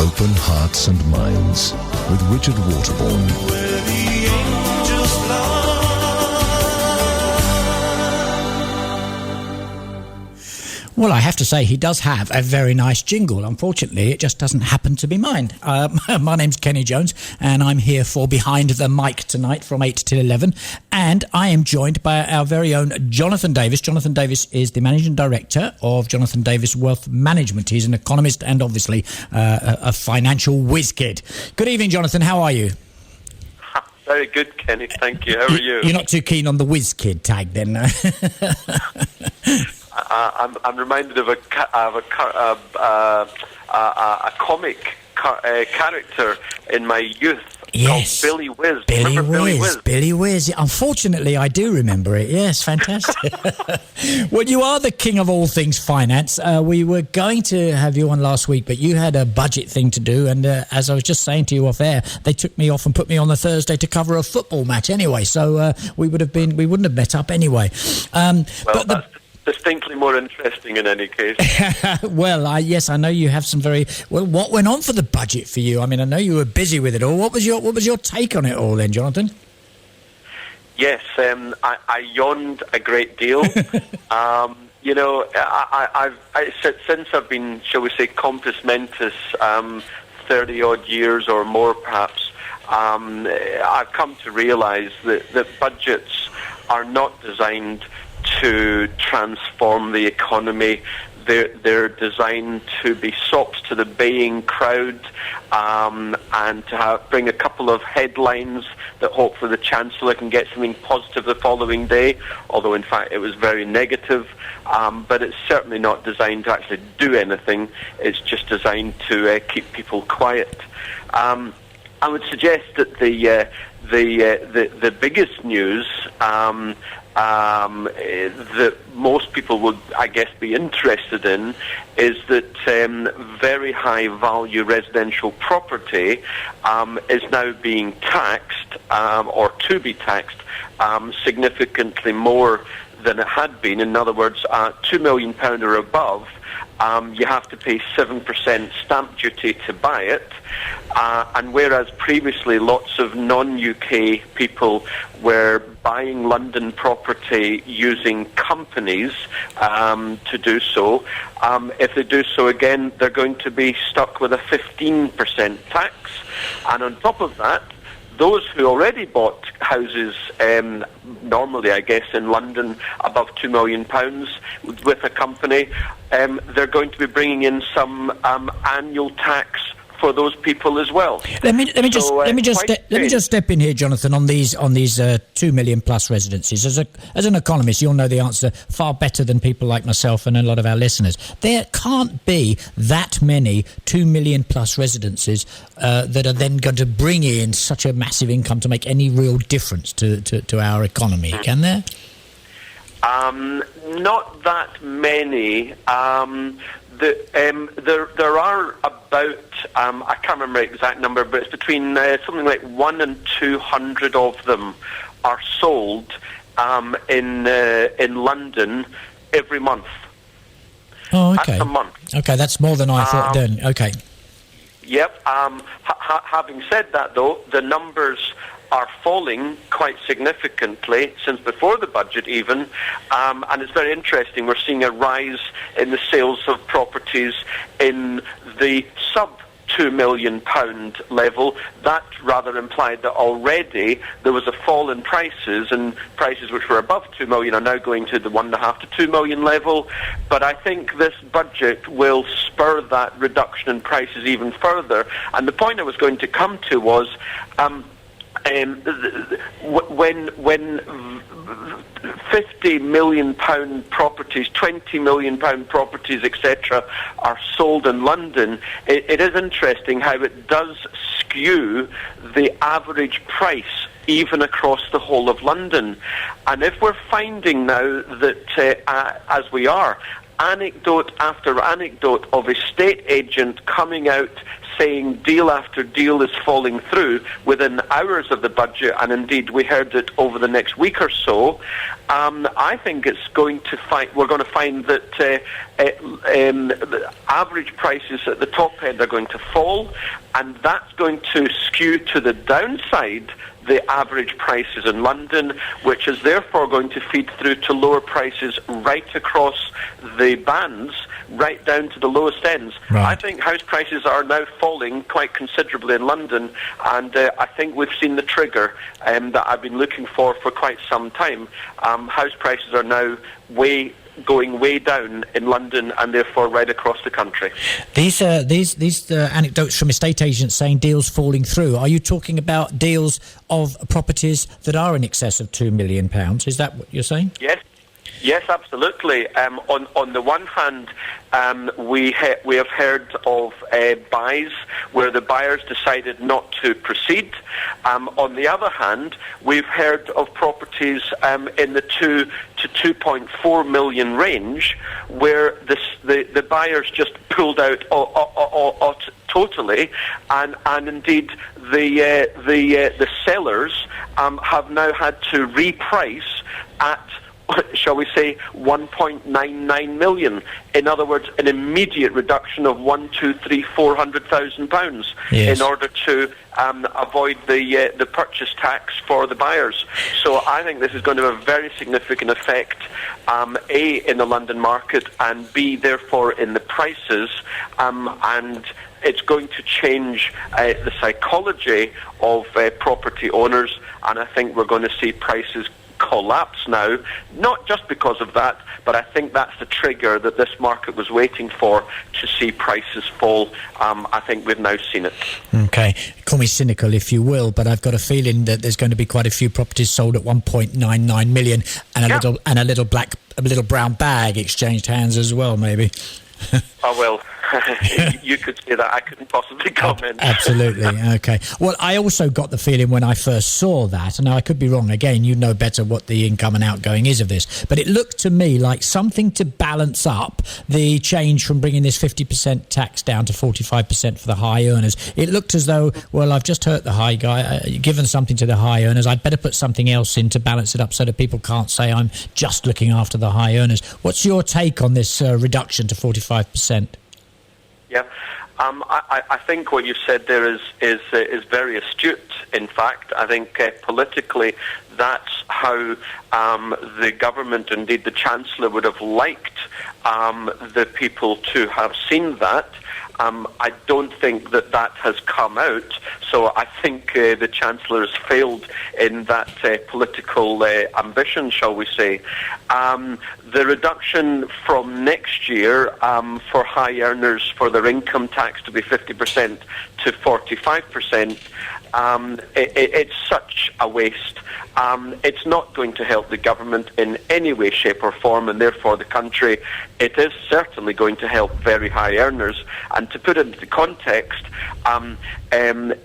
Open Hearts and Minds with Richard Waterborne. Where the angels fly. Well, I have to say, he does have a very nice jingle. Unfortunately, it just doesn't happen to be mine. My name's Kenny Jones, and I'm here for Behind the Mic tonight from 8 till 11. And I am joined by our very own Jonathan Davis. Jonathan Davis is the Managing Director of Jonathan Davis Wealth Management. He's an economist and obviously a financial whiz kid. Good evening, Jonathan. How are you? Very good, Kenny. Thank you. How are you? You're not too keen on the whiz kid tag, then, no? I'm reminded of a comic character in my youth called Billy Whiz. Billy Whiz. Unfortunately, I do remember it. Yes, fantastic. Well, you are the king of all things finance. We were going to have you on last week, but you had a budget thing to do, and as I was just saying to you off air, they took me off and put me on the Thursday to cover a football match anyway. So we wouldn't have met up anyway. That's distinctly more interesting in any case. Well, yes, I know you have some very... Well, what went on for the budget for you? I mean, I know you were busy with it all. What was your take on it all then, Jonathan? Yes, I yawned a great deal. You know, since I've been, shall we say, compos mentis, 30-odd years or more perhaps, I've come to realise that budgets are not designed to transform the economy. They're designed to be sops to the baying crowd, and to bring a couple of headlines that hopefully the Chancellor can get something positive the following day, although in fact it was very negative. But it's certainly not designed to actually do anything. It's just designed to keep people quiet. I would suggest that the biggest news that most people would, I guess, be interested in is that very high value residential property is now being taxed, or to be taxed, significantly more than it had been. In other words, £2 million or above, you have to pay 7% stamp duty to buy it. And whereas previously lots of non-UK people were buying London property using companies to do so, if they do so again, they're going to be stuck with a 15% tax. And on top of that, those who already bought houses, normally, I guess, in London, above £2 million with a company, they're going to be bringing in some annual tax for those people as well. Let me just step in here, Jonathan, on these 2 million plus residencies. As an economist, you'll know the answer far better than people like myself and a lot of our listeners. There can't be that many 2 million plus residencies that are then going to bring in such a massive income to make any real difference to our economy, can there? Not that many. There are about, I can't remember the exact number, but it's between something like 100 and 200 of them are sold in London every month. Oh, okay. That's a month. Okay, that's more than I thought then. Okay. Yep. Having said that, though, the numbers are falling quite significantly since before the budget even, and it's very interesting. We're seeing a rise in the sales of properties in the sub-£2 million level. That rather implied that already there was a fall in prices, and prices which were above 2 million are now going to the 1.5 to 2 million level. But I think this budget will spur that reduction in prices even further. And the point I was going to come to was, when £50 million properties, £20 million properties, etc., are sold in London, it is interesting how it does skew the average price even across the whole of London. And if we're finding now that, as we are, anecdote after anecdote of estate agent coming out saying deal after deal is falling through within hours of the budget, and indeed we heard it over the next week or so, I think we're going to find that the average prices at the top end are going to fall, and that's going to skew to the downside the average prices in London, which is therefore going to feed through to lower prices right across the bands, right down to the lowest ends. Right. I think house prices are now falling quite considerably in London, and I think we've seen the trigger that I've been looking for quite some time. House prices are now going way down in London and therefore right across the country. These anecdotes from estate agents saying deals falling through, are you talking about deals of properties that are in excess of £2 million? Is that what you're saying? Yes, absolutely. On the one hand, we have heard of buys where the buyers decided not to proceed. On the other hand, we've heard of properties in the 2 to 2.4 million range where the buyers just pulled out totally, and indeed the sellers have now had to reprice at, shall we say, 1.99 million. In other words, an immediate reduction of £400,000 yes, in order to avoid the purchase tax for the buyers. So I think this is going to have a very significant effect, A, in the London market, and B, therefore, in the prices, and it's going to change the psychology of property owners, and I think we're going to see prices collapse now, not just because of that, but I think that's the trigger that this market was waiting for, to see prices fall. I think we've now seen it. Okay, call me cynical if you will, but I've got a feeling that there's going to be quite a few properties sold at 1.99 million, and a little brown bag exchanged hands as well, maybe. Oh well. You could say that. I couldn't possibly comment. Absolutely. Okay. Well, I also got the feeling when I first saw that, and now I could be wrong, again, you know better what the income and outgoing is of this, but it looked to me like something to balance up the change from bringing this 50% tax down to 45% for the high earners. It looked as though, well, I've just hurt the high guy, given something to the high earners, I'd better put something else in to balance it up so that people can't say I'm just looking after the high earners. What's your take on this reduction to 45%? Yeah, I think what you've said there is very astute. In fact, I think politically that's how the government, indeed the Chancellor, would have liked the people to have seen that. I don't think that has come out, so I think the Chancellor has failed in that political ambition, shall we say. The reduction from next year for high earners for their income tax to be 50% to 45%, it's such a waste. It's not going to help the government in any way, shape or form, and therefore the country. It is certainly going to help very high earners. And to put it into context,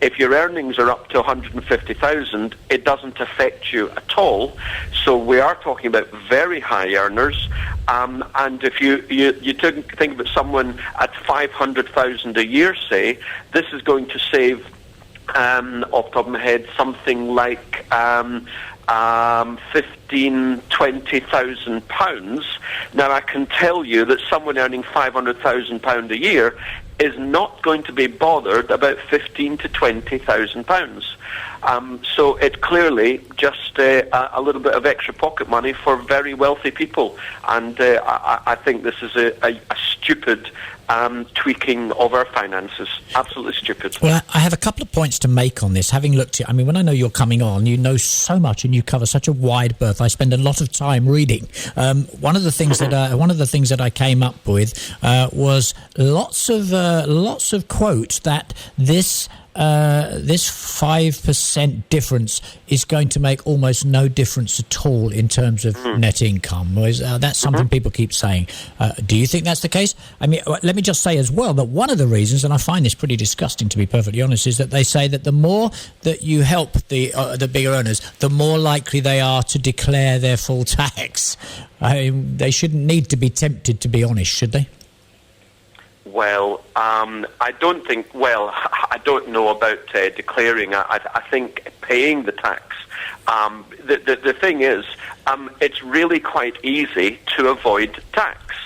if your earnings are up to 150,000, it doesn't affect you at all. So we are talking about very high earners. And if you think about someone at 500,000 a year, say, this is going to save, off the top of my head, something like £20,000. Now, I can tell you that someone earning £500,000 a year is not going to be bothered about £15,000 to £20,000. So it's clearly just a little bit of extra pocket money for very wealthy people, and I think this is a stupid tweaking of our finances. Absolutely stupid. Well, I have a couple of points to make on this. Having looked at, I mean, when I know you're coming on, you know so much and you cover such a wide berth. I spend a lot of time reading. One of the things that I came up with was lots of quotes that this 5% difference is going to make almost no difference at all in terms of net income. That's something people keep saying. Do you think that's the case? I mean, let me just say as well that one of the reasons, and I find this pretty disgusting to be perfectly honest, is that they say that the more that you help the bigger earners, the more likely they are to declare their full tax. They shouldn't need to be tempted to be honest, should they? Well, I don't think. Well, I don't know about declaring. I think paying the tax. The thing is, it's really quite easy to avoid tax.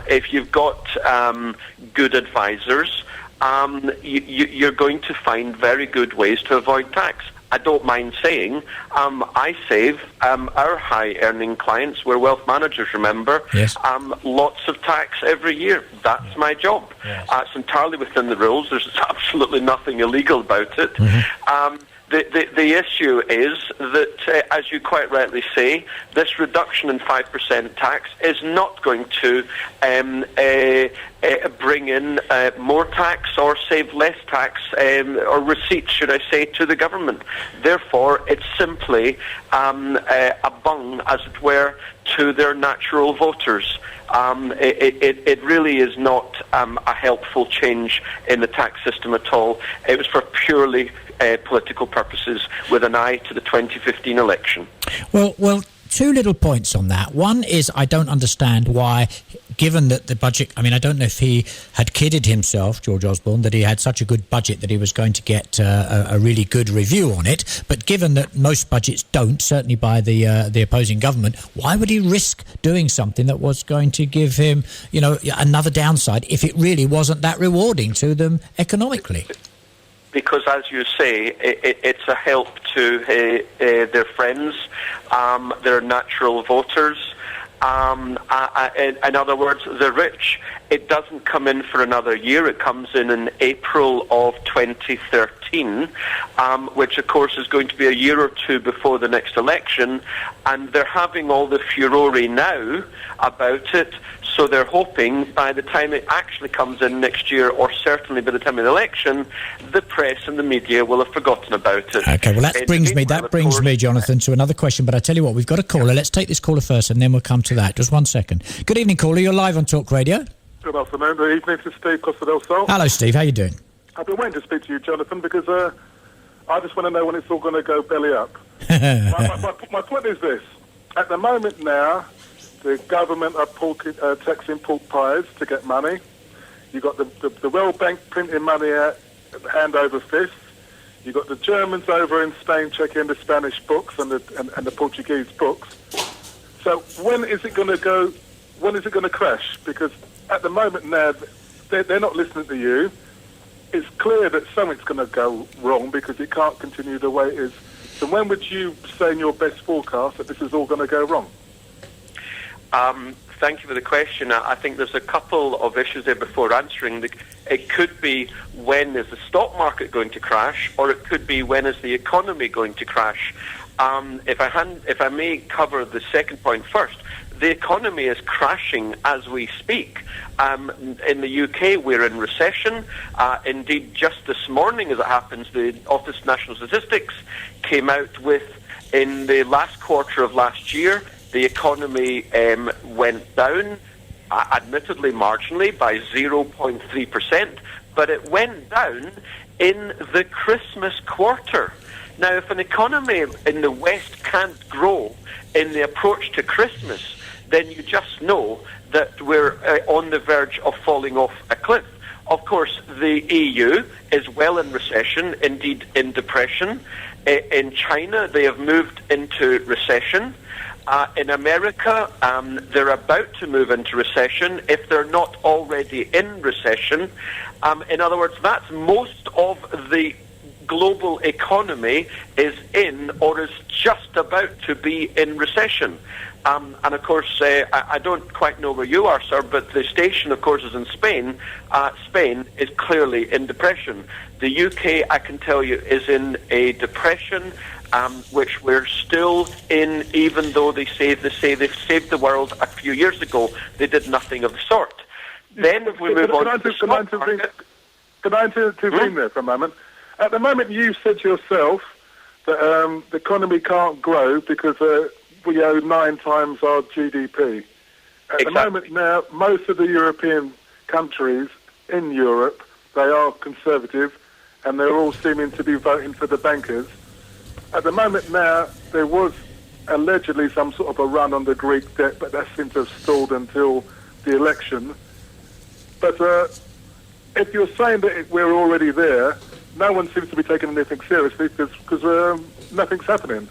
If you've got good advisors, you're going to find very good ways to avoid tax. I don't mind saying, I save our high-earning clients, we're wealth managers, remember, yes. Lots of tax every year. That's my job. Yes. It's entirely within the rules. There's absolutely nothing illegal about it. Mm-hmm. The issue is that, as you quite rightly say, this reduction in 5% tax is not going to bring in more tax or save less tax or receipts, should I say, to the government. Therefore, it's simply a bung, as it were, to their natural voters. It really is not a helpful change in the tax system at all. It was for purely political purposes with an eye to the 2015 election. Well, two little points on that. One is I don't understand why, given that the budget, I mean, I don't know if he had kidded himself, George Osborne, that he had such a good budget that he was going to get a really good review on it. But given that most budgets don't, certainly by the opposing government, why would he risk doing something that was going to give him, another downside if it really wasn't that rewarding to them economically? Because, as you say, it's a help to their friends, their natural voters. In other words, the rich. It doesn't come in for another year. It comes in April of 2013, which, of course, is going to be a year or two before the next election. And they're having all the furore now about it. So they're hoping by the time it actually comes in next year, or certainly by the time of the election, the press and the media will have forgotten about it. Okay, well that brings me, Jonathan, to another question. But I tell you what, we've got a caller. Let's take this caller first, and then we'll come to that. Just 1 second. Good evening, caller. You're live on Talk Radio. Good afternoon. Good evening to Steve Costa del Sol. Hello, Steve. How you doing? I've been waiting to speak to you, Jonathan, because I just want to know when it's all going to go belly up. My point is this. At the moment now, the government are taxing pork pies to get money. You've got the World Bank printing money out hand over fist. You've got the Germans over in Spain checking the Spanish books and the Portuguese books. So when is it going to go? When is it going to crash? Because at the moment now, they're not listening to you. It's clear that something's going to go wrong because it can't continue the way it is. So when would you say in your best forecast that this is all going to go wrong? Thank you for the question. I think there's a couple of issues there before answering. It could be when is the stock market going to crash, or it could be when is the economy going to crash. If I may cover the second point first, the economy is crashing as we speak. In the UK, we're in recession. Indeed, just this morning, as it happens, the Office of National Statistics came out with, in the last quarter of last year, the economy went down, admittedly marginally, by 0.3%, but it went down in the Christmas quarter. Now, if an economy in the West can't grow in the approach to Christmas, then you just know that we're on the verge of falling off a cliff. Of course, the EU is well in recession, indeed in depression. In China, they have moved into recession. In America, they're about to move into recession if they're not already in recession. In other words, that's most of the global economy is in or is just about to be in recession. And of course, I don't quite know where you are, sir, but the station, of course, is in Spain. Spain is clearly in depression. The UK, I can tell you, is in a depression, which we're still in, even though they say they've saved the world a few years ago. They did nothing of the sort. Then if we move on to the stock market... Can I intervene there for a moment? At the moment, you said yourself that the economy can't grow because we owe 9 times our GDP. At the moment now, most of the European countries in Europe, they are conservative, and they're all seeming to be voting for the bankers. At the moment now, there was allegedly some sort of a run on the Greek debt, but that seems to have stalled until the election. But if you're saying that we're already there, no one seems to be taking anything seriously because nothing's happening.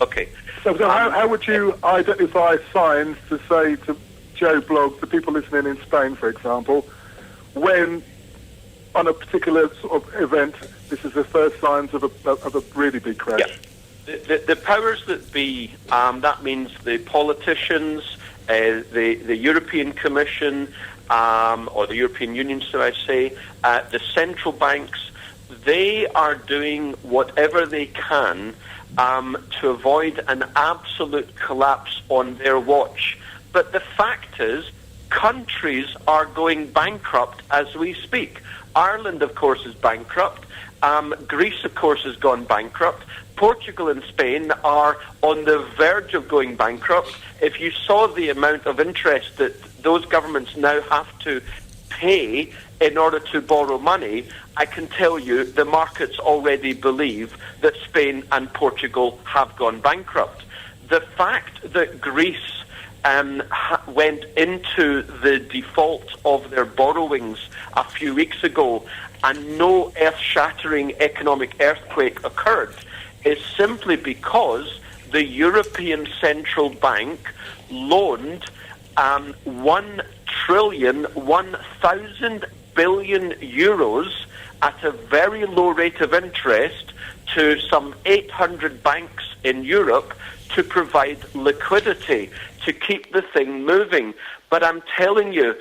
Okay. So how would you identify signs to say to Joe Bloggs, the people listening in Spain, for example, when on a particular sort of event, this is the first signs of a really big crash? Yeah. The powers that be, that means the politicians, the European Commission, or the European Union, so I say, the central banks, they are doing whatever they can to avoid an absolute collapse on their watch. But the fact is, countries are going bankrupt as we speak. Ireland, of course, is bankrupt. Greece, of course, has gone bankrupt. Portugal and Spain are on the verge of going bankrupt. If you saw the amount of interest that those governments now have to pay in order to borrow money, I can tell you the markets already believe that Spain and Portugal have gone bankrupt. The fact that Greece went into the default of their borrowings a few weeks ago and no earth-shattering economic earthquake occurred is simply because the European Central Bank loaned 1 billion euros at a very low rate of interest to some 800 banks in Europe to provide liquidity, to keep the thing moving. But I'm telling you,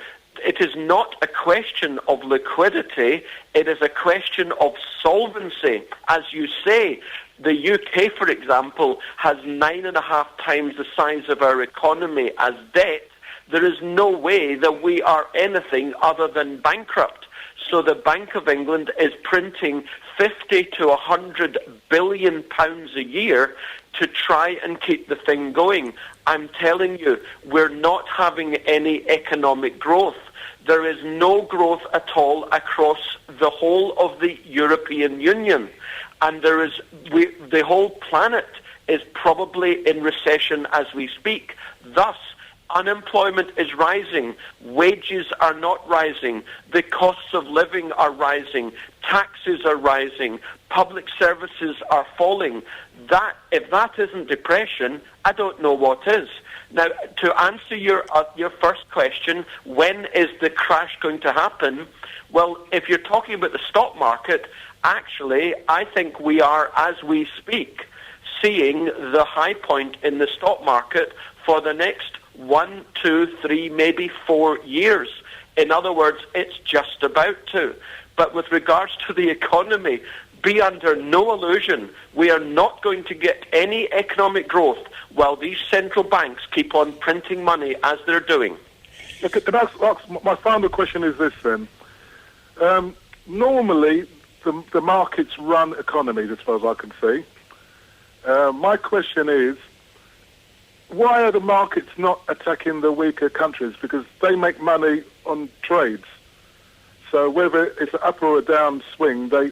it is not a question of liquidity, it is a question of solvency. As you say, the UK, for example, has 9.5 times the size of our economy as debt. There is no way that we are anything other than bankrupt. So the Bank of England is printing 50 to 100 billion pounds a year to try and keep the thing going. I'm telling you, we're not having any economic growth. There is no growth at all across the whole of the European Union. And the whole planet is probably in recession as we speak. Thus, unemployment is rising, wages are not rising, the costs of living are rising, taxes are rising, public services are falling. If that isn't depression, I don't know what is. Now, to answer your first question, when is the crash going to happen? Well, if you're talking about the stock market, actually, I think we are, as we speak, seeing the high point in the stock market for the next 1, 2, 3, maybe 4 years. In other words, it's just about to. But with regards to the economy, be under no illusion. We are not going to get any economic growth while these central banks keep on printing money as they're doing. Okay, my final question is this then. Normally, the markets run economies as far as I can see. My question is, why are the markets not attacking the weaker countries? Because they make money on trades. So whether it's an up or a down swing, they